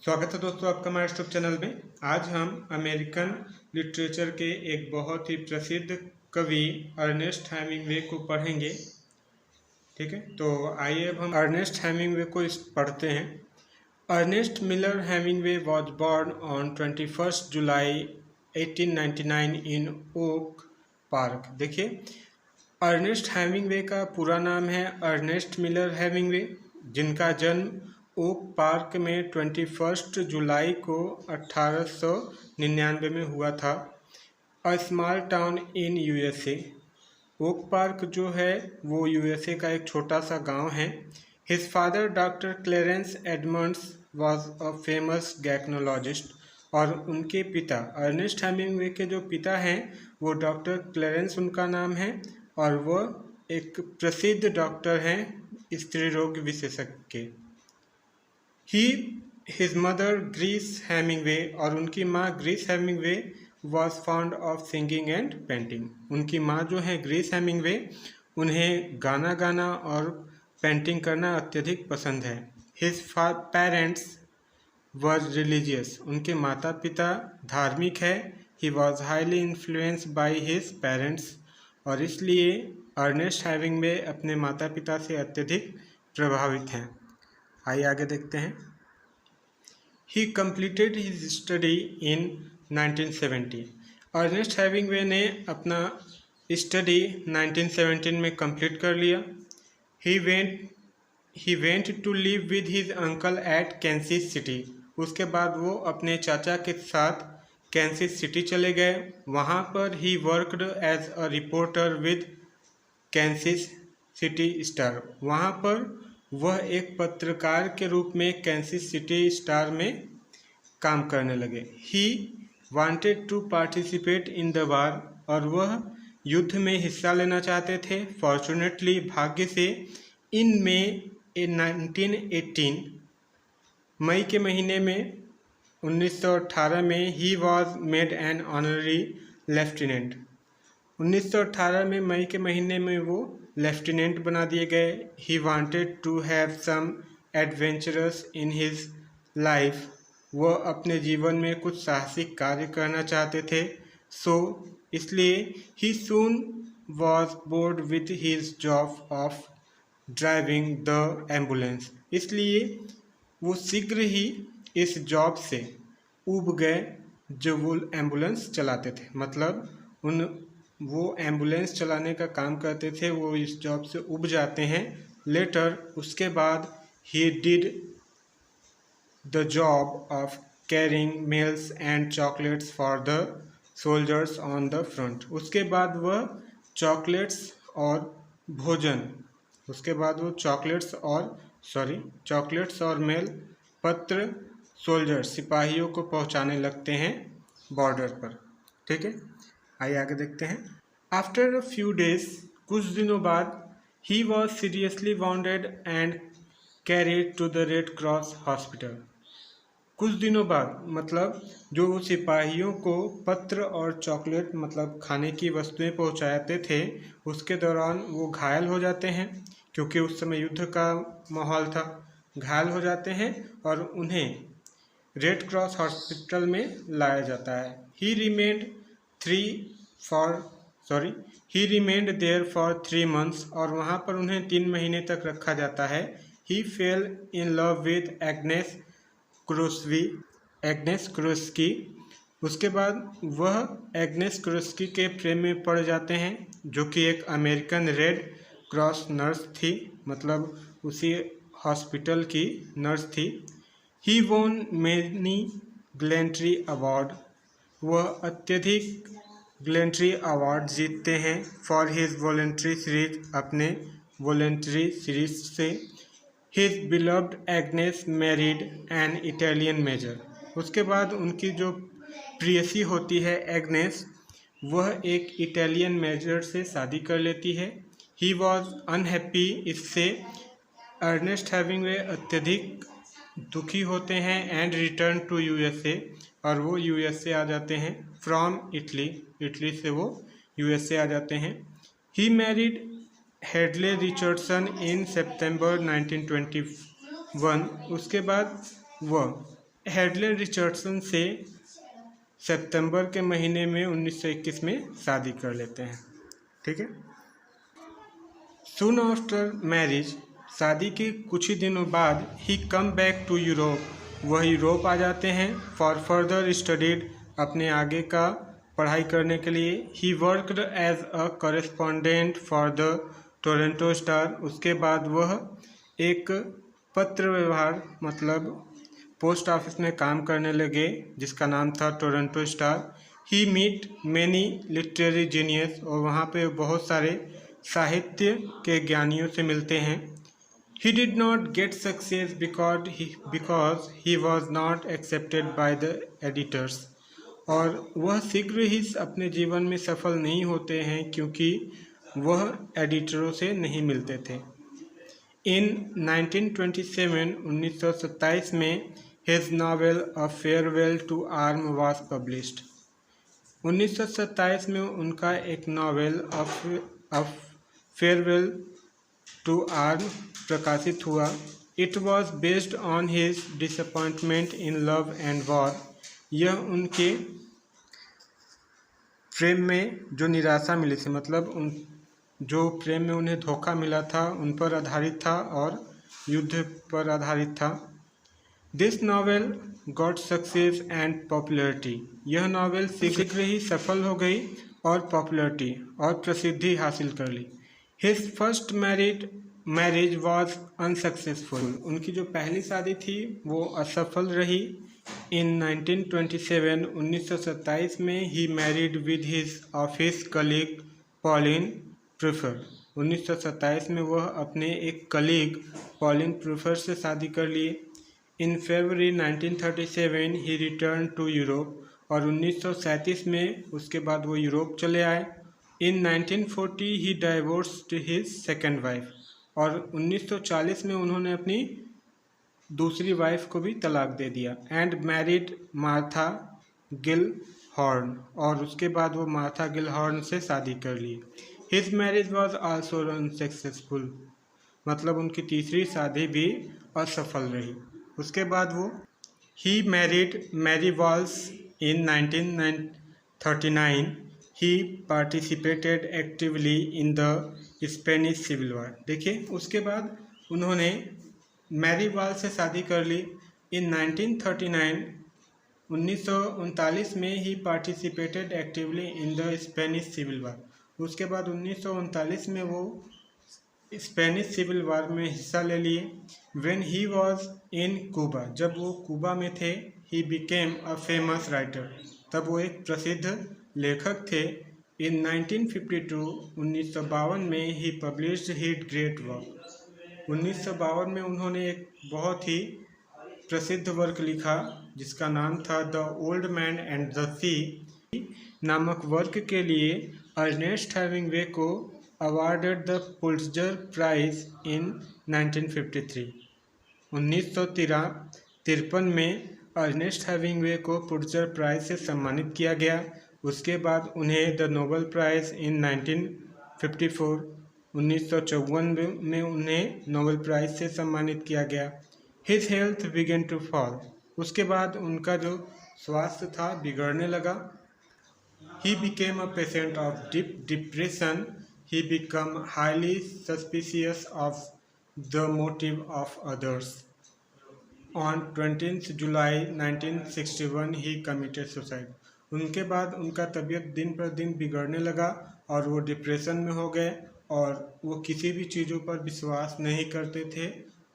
स्वागत है दोस्तों आपका हमारे यूट्यूब चैनल में। आज हम अमेरिकन लिटरेचर के एक बहुत ही प्रसिद्ध कवि अर्नेस्ट हेमिंगवे को पढ़ेंगे। ठीक है, तो आइए अब हम अर्नेस्ट हेमिंगवे को पढ़ते हैं। Ernest Miller Hemingway was born on 21 July 1899 in Oak Park. देखिए, अर्नेस्ट हेमिंगवे का पूरा नाम है अर्नेस्ट मिलर हेमिंगवे, जिनका जन्म ओक पार्क में 21 जुलाई को 1899 में हुआ था। A small town in USA. Oak Park जो है वो यूएसए का एक छोटा सा गांव है। His father doctor Clarence Edmonds was a famous gynaecologist. और उनके पिता अर्नेस्ट हेमिंगवे के जो पिता हैं वो डॉक्टर क्लेरेंस उनका नाम है, और वह एक प्रसिद्ध डॉक्टर हैं स्त्री रोग विशेषज्ञ के। हिज मदर ग्रेस हेमिंगवे, और उनकी माँ grace Hemingway was fond of singing and painting. उनकी माँ जो है ग्रेस हेमिंगवे, उन्हें गाना गाना और पेंटिंग करना अत्यधिक पसंद है। His parents was religious. उनके माता पिता धार्मिक है। He was highly influenced by his parents, और इसलिए अर्नेस्ट हेमिंगवे अपने माता पिता से अत्यधिक प्रभावित हैं। आइए आगे देखते हैं। He completed his study in 1970. Ernest Hemingway ने अपना स्टडी 1917 में कंप्लीट कर लिया। He went to live with his uncle at Kansas City. उसके बाद वो अपने चाचा के साथ कैंसिस सिटी चले गए। वहाँ पर he worked as a reporter with Kansas City Star. वहाँ पर वह एक पत्रकार के रूप में कैंसिस सिटी स्टार में काम करने लगे। He wanted to participate in the war, और वह युद्ध में हिस्सा लेना चाहते थे। फॉर्चुनेटली, भाग्य से, इन में 1918 मई के महीने में 1918 में he was made an honorary lieutenant. 1918 में मई के महीने में वो लेफ्टिनेंट बना दिए गए। He wanted to have some adventurous in his life. वह अपने जीवन में कुछ साहसिक कार्य करना चाहते थे। इसलिए he soon was bored with his job of driving the ambulance. इसलिए वो शीघ्र ही इस जॉब से उब गए जो वो एम्बुलेंस चलाते थे। मतलब वो एम्बुलेंस चलाने का काम करते थे, वो इस जॉब से उब जाते हैं। लेटर, उसके बाद, he did the job of carrying mails and chocolates for the soldiers on the front. उसके बाद वह चॉकलेट्स और भोजन, उसके बाद वो चॉकलेट्स और मेल पत्र सोल्जर्स, सिपाहियों को पहुंचाने लगते हैं बॉर्डर पर। ठीक है, आइए आगे देखते हैं। आफ्टर अ फ्यू डेज, कुछ दिनों बाद, he was seriously wounded and carried to the Red Cross hospital. कुछ दिनों बाद मतलब जो सिपाहियों को पत्र और चॉकलेट मतलब खाने की वस्तुएं पहुंचाते थे, उसके दौरान वो घायल हो जाते हैं, क्योंकि उस समय युद्ध का माहौल था। घायल हो जाते हैं और उन्हें रेड क्रॉस हॉस्पिटल में लाया जाता है। He remained there for 3 months, और वहाँ पर उन्हें 3 महीने तक रखा जाता है। He fell in love with Agnes Kurowsky. उसके बाद वह एग्नेस क्रोस्की के प्रेम में पड़ जाते हैं, जो कि एक अमेरिकन रेड क्रॉस नर्स थी, मतलब उसी हॉस्पिटल की नर्स थी। He won many gallantry award. वह अत्यधिक ग्लेंट्री अवार्ड जीतते हैं फॉर हिज वॉलेंट्री सीरीज, अपने वॉलेंट्री सीरीज से। His beloved Agnes married an Italian major. उसके बाद उनकी जो प्रियसी होती है एग्नेस, वह एक इटालियन मेजर से शादी कर लेती है। He was unhappy. इससे अर्नेस्ट हेमिंगवे अत्यधिक दुखी होते हैं। एंड रिटर्न टू यूएसए, और वो यूएसए आ जाते हैं फ्रॉम इटली से वो यूएसए आ जाते हैं। ही मैरिड हेडले रिचर्डसन इन सितंबर 1921। उसके बाद वह हेडले रिचर्डसन से सितंबर के महीने में 1921 में शादी कर लेते हैं। ठीक है। सून आफ्टर मैरिज, शादी के कुछ ही दिनों बाद, ही कम बैक टू यूरोप, वह यूरोप आ जाते हैं फॉर फर्दर स्टडीड, अपने आगे का पढ़ाई करने के लिए। He worked as a correspondent for the Toronto Star, उसके बाद वह एक पत्र व्यवहार मतलब पोस्ट ऑफिस में काम करने लगे जिसका नाम था टोरंटो स्टार। ही मीट मैनी लिटरेरी जीनियस, और वहाँ पे बहुत सारे साहित्य के ज्ञानियों से मिलते हैं। He did not get success because he was not accepted by the editors, और वह शीघ्र ही अपने जीवन में सफल नहीं होते हैं क्योंकि वह एडिटरों से नहीं मिलते थे। In 1927, 1927 में his novel A Farewell to Arm was published. 1927 में उनका एक novel A Farewell to Arm प्रकाशित हुआ। It was based on his disappointment in love and war. यह उनके प्रेम में जो निराशा मिली थी, मतलब उन जो प्रेम में उन्हें धोखा मिला था उन पर आधारित था और युद्ध पर आधारित था। This novel got success and popularity, यह नॉवेल शीघ्र ही सफल हो गई और पॉपुलरिटी और प्रसिद्धि हासिल कर ली। His first marriage was unsuccessful, उनकी जो पहली शादी थी वो असफल रही। इन 1927, 1927 में he married with his office colleague Pauline Pfeiffer, 1927 में वह अपने एक कलीग पॉलिन प्रूफर से शादी कर लिए। इन फरवरी 1937 ही रिटर्न टू यूरोप, और 1937 में उसके बाद वो यूरोप चले आए। इन 1940 ही डाइवोर्स्ड हिज सेकेंड वाइफ, और 1940 में उन्होंने अपनी दूसरी वाइफ को भी तलाक दे दिया। एंड मैरिड मार्था गिलहॉर्न, और उसके बाद वो मार्था गिलहॉर्न से शादी कर ली। His marriage was also unsuccessful, मतलब उनकी तीसरी शादी भी असफल रही। उसके बाद वो he married Mary Welsh in 1939। He participated actively in the Spanish civil war. देखिए, उसके बाद उन्होंने मैरी वॉल से शादी कर ली। इन 1939, 1939 में he participated actively in the Spanish civil war. उसके बाद 1939 में वो स्पेनिश सिविल वॉर में हिस्सा ले लिए। When he was in Cuba, जब वो कूबा में थे, ही बिकेम अ फेमस राइटर, तब वो एक प्रसिद्ध लेखक थे। इन 1952, 1952 में ही पब्लिश्ड हिज ग्रेट वर्क, 1952 में उन्होंने एक बहुत ही प्रसिद्ध वर्क लिखा जिसका नाम था the old man and the sea नामक वर्क के लिए अर्नेस्ट हेमिंग्वे को awarded the Pulitzer prize in 1953। 1953 में अर्नेस्ट हेमिंग्वे को पुलित्जर प्राइज से सम्मानित किया गया। उसके बाद उन्हें द नोबेल प्राइज इन 1954, 1954 में उन्हें नोबेल प्राइज से सम्मानित किया गया। His health began to fall, उसके बाद उनका जो स्वास्थ्य था बिगड़ने लगा। He became a patient of deep depression. He become highly suspicious of the motive of others. On 20 July 1961 he committed suicide. उनके बाद उनका तबीयत दिन पर दिन बिगड़ने लगा और वो डिप्रेशन में हो गए और वो किसी भी चीज़ों पर विश्वास नहीं करते थे,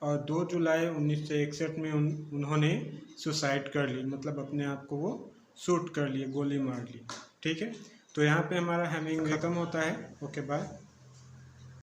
और 2 जुलाई 1961 में उन्होंने सुसाइड कर ली, मतलब अपने आप को वो शूट कर लिए, गोली मार ली। ठीक है, तो यहाँ पे हमारा हेमिंग्वे खत्म होता है। Okay, bye.